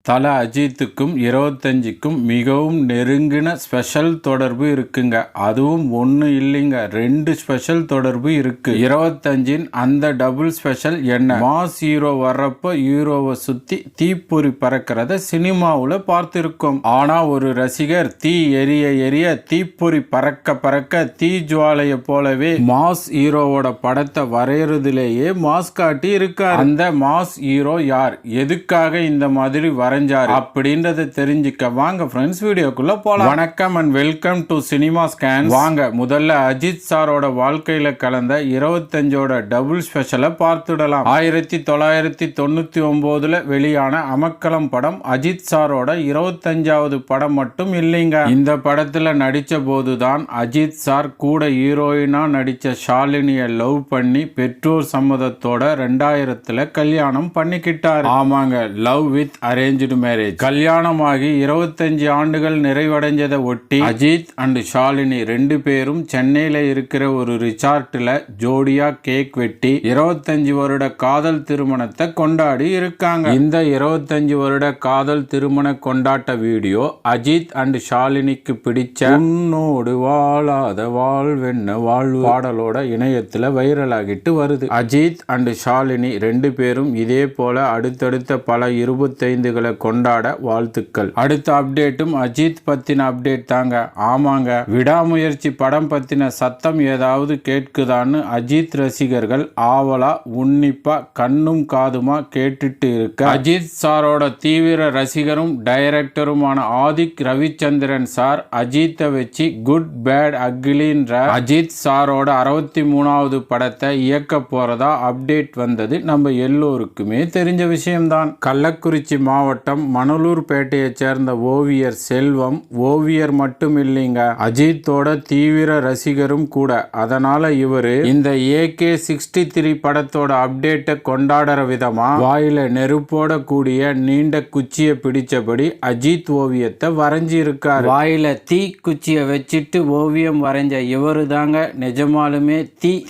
தல அஜித்துக்கும் 25க்கும் மிகவும் நெருங்கின ஸ்பெஷல் தொடர்பு இருக்குங்க. அதுவும் ஒன்று இல்லைங்க, 2 ஸ்பெஷல் தொடர்பு இருக்கு. 25ன் அந்த டபுள் ஸ்பெஷல் என்ன? மாஸ் ஹீரோ வர்றப்ப ஹீரோவை சுத்தி தீப்பொறி பறக்கிறத சினிமாவில் பார்த்திருக்கோம். ஆனா ஒரு ரசிகர் தீ எரிய எரிய தீப்பொறி பறக்க பறக்க தீ ஜுவாலைய போலவே மாஸ் ஹீரோவோட படத்தை வரையறதுலேயே மாஸ் காட்டி இருக்காரு. அந்த மாஸ் ஹீரோ யார், எதுக்காக இந்த மாதிரி வரைஞ்சாரு அப்படின்றத தெரிஞ்சுக்க வாங்க ஃப்ரெண்ட்ஸ் வீடியோக்குள்ள போலாம். வணக்கம் and welcome to cinema scan. வாங்க முதல்ல அஜித் சாரோட வாழ்க்கையில கலந்த 25ஓட டபுள் ஸ்பெஷலை பார்த்துடலாம். 1999ல வெளியான அமக்கலம் படம் அஜித் சாரோட 25வது படம் மட்டும் இல்லைங்க. இந்த படத்துல நடிச்ச போதுதான் அஜித் சார் கூட ஹீரோயினா நடிச்ச ஷாலினிய லவ் பண்ணி பெற்றோர் சம்மதத்தோட 2000ல கல்யாணம் பண்ணிக்கிட்டாரு. ஆமாங்க, லவ் வித் அரேஞ்ச்டு மேரேஜ். கல்யாணமாகி 25 ஆண்டுகள் நிறைவடைஞ்சதை ஒட்டி அஜித் அண்ட் ஷாலினி 2 பேரும் சென்னையில இருக்கிற ஒரு ரிசார்ட்ல ஜோடியா கேக் வெட்டி 25 வருட காதல் திருமணத்தை கொண்டாடி இருக்காங்க. இந்த 25 வருட காதல் திருமண கொண்டாட்ட வீடியோ அஜித் அண்ட் ஷாலினிக்கு பிடிச்ச உன்னோடு வாழாத வாழ்வென்ன வாழ்வு பாடலோட இணையத்துல வைரல் ஆகிட்டு வருது. அஜித் அண்ட் ஷாலினி 2 பேரும் இதே போல அடுத்தடுத்த பல 25களை கொண்டாட வாழ்த்துக்கள். அடுத்த அப்டேட்டும் அஜித் பத்தின அப்டேட் தாங்க. ஆமாங்க, விடாமுயற்சி படம் பத்தின சத்தம் ஏதாவது கேட்குதான்னு அஜித் ரசிகர்கள் ஆவலா உன்னிப்பா கண்ணும் காதுமா கேட்டுட்டு இருக்க, அஜித் சாரோட தீவிர ரசிகரும் டைரக்டருமான ஆதிக் ரவிச்சந்திரன் சார் அஜித்தை வச்சு குட் பேட் அக்லின்ற அஜித் சாரோட 63வது படத்தை இயக்க போறதா அப்டேட் வந்தது நம்ம எல்லோருக்குமே தெரிஞ்ச விஷயம்தான். கள்ளக்குறிச்சி மாவட்டம் மணலூர்பேட்டையை சேர்ந்த ஓவியர் செல்வம் ஓவியர் மட்டும் இல்லைங்க, அஜித்தோட தீவிர ரசிகரும் கூட. அதனால இவரு இந்த AK-63 படத்தோட அப்டேட்டை கொண்டாடுற விதமா வாயில நெருப்போட கூடிய நீண்ட குச்சியை பிடிச்சபடி அஜித் ஓவியத்தை வரைஞ்சி இருக்காரு. வாயில தீ குச்சியை வச்சுட்டு ஓவியம் வரைஞ்ச இவரு தாங்க நிஜமாலுமே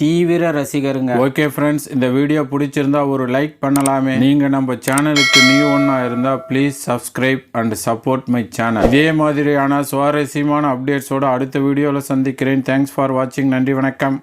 தீவிர ரசிகருங்க. ஓகே ஃப்ரெண்ட்ஸ், இந்த வீடியோ பிடிச்சிருந்தா ஒரு லைக் பண்ணலாமே. நீங்க நம்ம சேனலுக்கு நியூ ஒன்னா இருந்தா please subscribe and support my channel. இதே மாதிரியான சுவாரஸ்யமான அப்டேட்ஸோட அடுத்த வீடியோவில் சந்திக்கிறேன். தேங்க்ஸ் ஃபார் வாட்சிங். நன்றி, வணக்கம்.